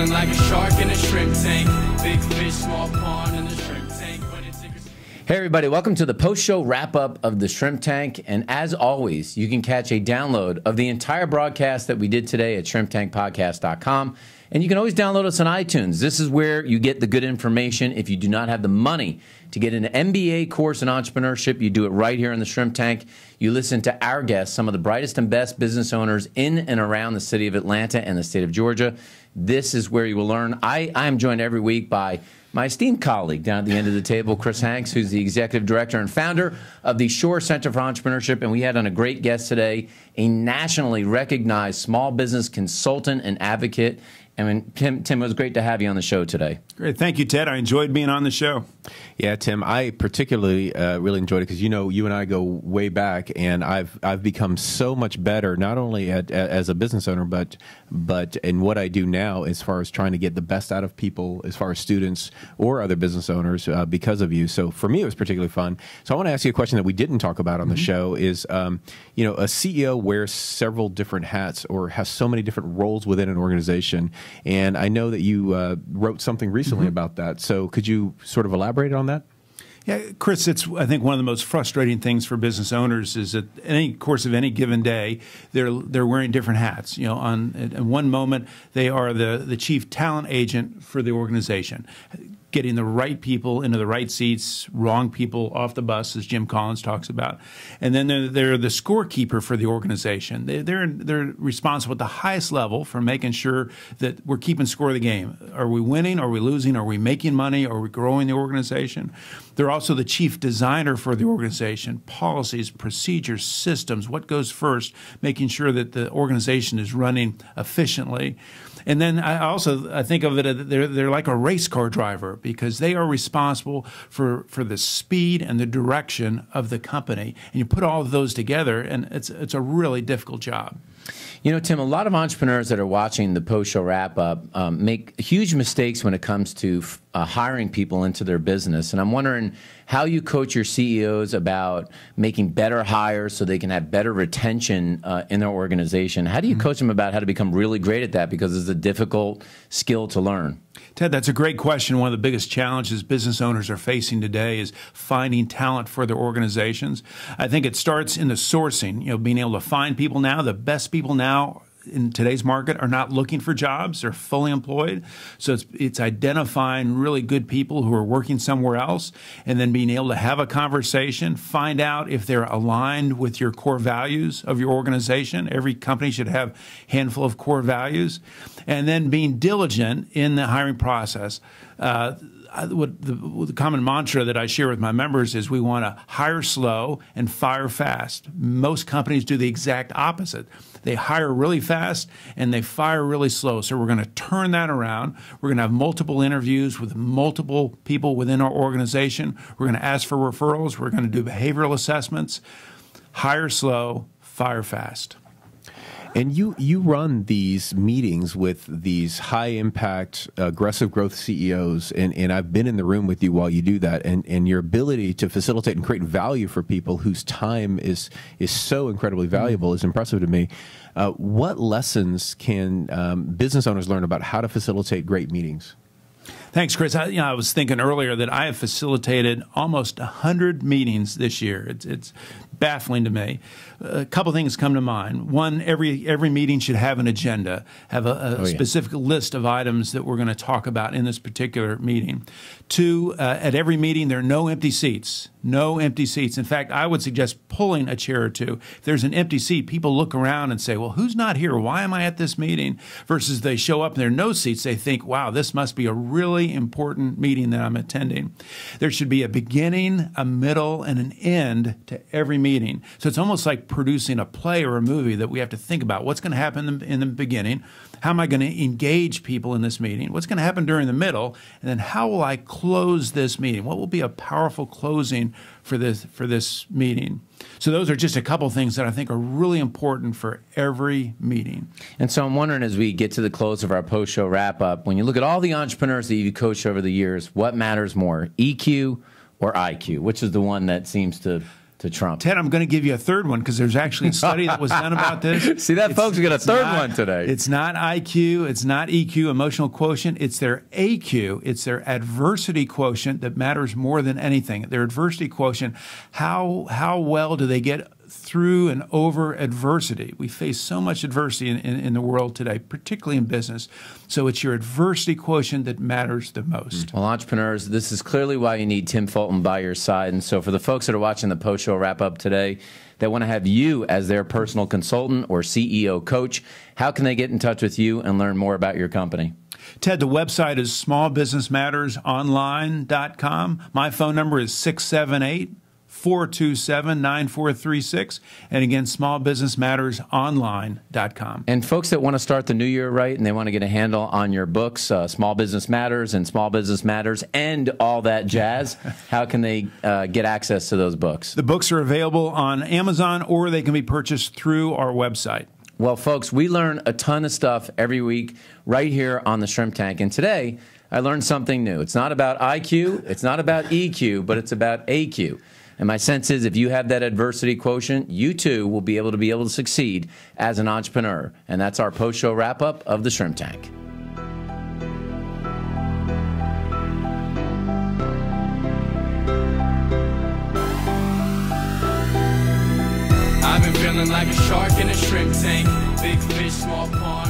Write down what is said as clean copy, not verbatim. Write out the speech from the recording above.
Swimming like a shark in a shrimp tank. Big fish, small pond in the shrimp tank. Hey everybody, welcome to the post-show wrap-up of the Shrimp Tank. And as always, you can catch a download of the entire broadcast that we did today at shrimptankpodcast.com. And you can always download us on iTunes. This is where you get the good information. If you do not have the money to get an MBA course in entrepreneurship, you do it right here in the Shrimp Tank. You listen to our guests, some of the brightest and best business owners in and around the city of Atlanta and the state of Georgia. This is where you will learn. I am joined every week by my esteemed colleague down at the end of the table, Chris Hanks, who's the executive director and founder of the Shore Center for Entrepreneurship. And we had on a great guest today, a nationally recognized small business consultant and advocate. And Tim, it was great to have you on the show today. Great. Thank you, Ted. I enjoyed being on the show. Yeah, Tim, I particularly really enjoyed it because, you know, you and I go way back, and I've become so much better, not only as a business owner, but in what I do now as far as trying to get the best out of people, as far as students or other business owners because of you. So for me, it was particularly fun. So I want to ask you a question that we didn't talk about on the show is, you know, a CEO wears several different hats or has so many different roles within an organization. And I know that you wrote something recently about that. So could you sort of elaborate on that? Yeah, Chris, it's, I think, one of the most frustrating things for business owners is that in any course of any given day, they're wearing different hats. You know, in one moment, they are the chief talent agent for the organization, getting the right people into the right seats, wrong people off the bus, as Jim Collins talks about. And then they're the scorekeeper for the organization. They're responsible at the highest level for making sure that we're keeping score of the game. Are we winning? Are we losing? Are we making money? Are we growing the organization? They're also the chief designer for the organization, policies, procedures, systems, what goes first, making sure that the organization is running efficiently. And then I think of it, they're like a race car driver because they are responsible for the speed and the direction of the company. And you put all of those together, and it's a really difficult job. You know, Tim, a lot of entrepreneurs that are watching the post-show wrap-up make huge mistakes when it comes to hiring people into their business. And I'm wondering how you coach your CEOs about making better hires so they can have better retention in their organization. How do you coach them about how to become really great at that? Because it's a difficult skill to learn. Ted, that's a great question. One of the biggest challenges business owners are facing today is finding talent for their organizations. I think it starts in the sourcing, you know, being able to find people now. The best people now in today's market are not looking for jobs. They're fully employed. So it's identifying really good people who are working somewhere else and then being able to have a conversation, find out if they're aligned with your core values of your organization. Every company should have a handful of core values. And then being diligent in the hiring process. The common mantra that I share with my members is we want to hire slow and fire fast. Most companies do the exact opposite. They hire really fast and they fire really slow. So we're going to turn that around. We're going to have multiple interviews with multiple people within our organization. We're going to ask for referrals. We're going to do behavioral assessments. Hire slow, fire fast. And you run these meetings with these high-impact, aggressive growth CEOs, and I've been in the room with you while you do that, and your ability to facilitate and create value for people whose time is so incredibly valuable is impressive to me. What lessons can business owners learn about how to facilitate great meetings? Thanks, Chris. I was thinking earlier that I have facilitated almost 100 meetings this year. It's baffling to me. A couple things come to mind. One, every meeting should have an agenda, have a specific list of items that we're going to talk about in this particular meeting. Two, at every meeting, there are no empty seats. No empty seats. In fact, I would suggest pulling a chair or two. If there's an empty seat, people look around and say, well, who's not here? Why am I at this meeting? Versus they show up and there are no seats. They think, wow, this must be a really important meeting that I'm attending. There should be a beginning, a middle, and an end to every meeting. So it's almost like producing a play or a movie that we have to think about. What's going to happen in the beginning? How am I going to engage people in this meeting? What's going to happen during the middle? And then how will I close this meeting? What will be a powerful closing for this meeting? So those are just a couple things that I think are really important for every meeting. And so I'm wondering, as we get to the close of our post-show wrap-up, when you look at all the entrepreneurs that you've coached over the years, what matters more, EQ or IQ? Which is the one that seems to to Trump. Ted, I'm going to give you a third one because there's actually a study that was done about this. See that, folks? We got a third one today. It's not IQ. It's not EQ, emotional quotient. It's their AQ. It's their adversity quotient that matters more than anything. Their adversity quotient, how well do they get through and over adversity? We face so much adversity in the world today, particularly in business. So it's your adversity quotient that matters the most. Well, entrepreneurs, this is clearly why you need Tim Fulton by your side. And so for the folks that are watching the post-show wrap-up today that want to have you as their personal consultant or CEO coach, how can they get in touch with you and learn more about your company? Ted, the website is smallbusinessmattersonline.com. My phone number is 678-427-9436. And again, smallbusinessmattersonline.com. And folks that want to start the new year right and they want to get a handle on your books, Small Business Matters and Small Business Matters and all that jazz, how can they get access to those books? The books are available on Amazon or they can be purchased through our website. Well, folks, we learn a ton of stuff every week right here on the Shrimp Tank. And today, I learned something new. It's not about IQ, it's not about EQ, but it's about AQ. And my sense is if you have that adversity quotient, you too will be able to succeed as an entrepreneur. And that's our post-show wrap-up of the Shrimp Tank. I've been feeling like a shark in a shrimp tank. Big fish, small pond.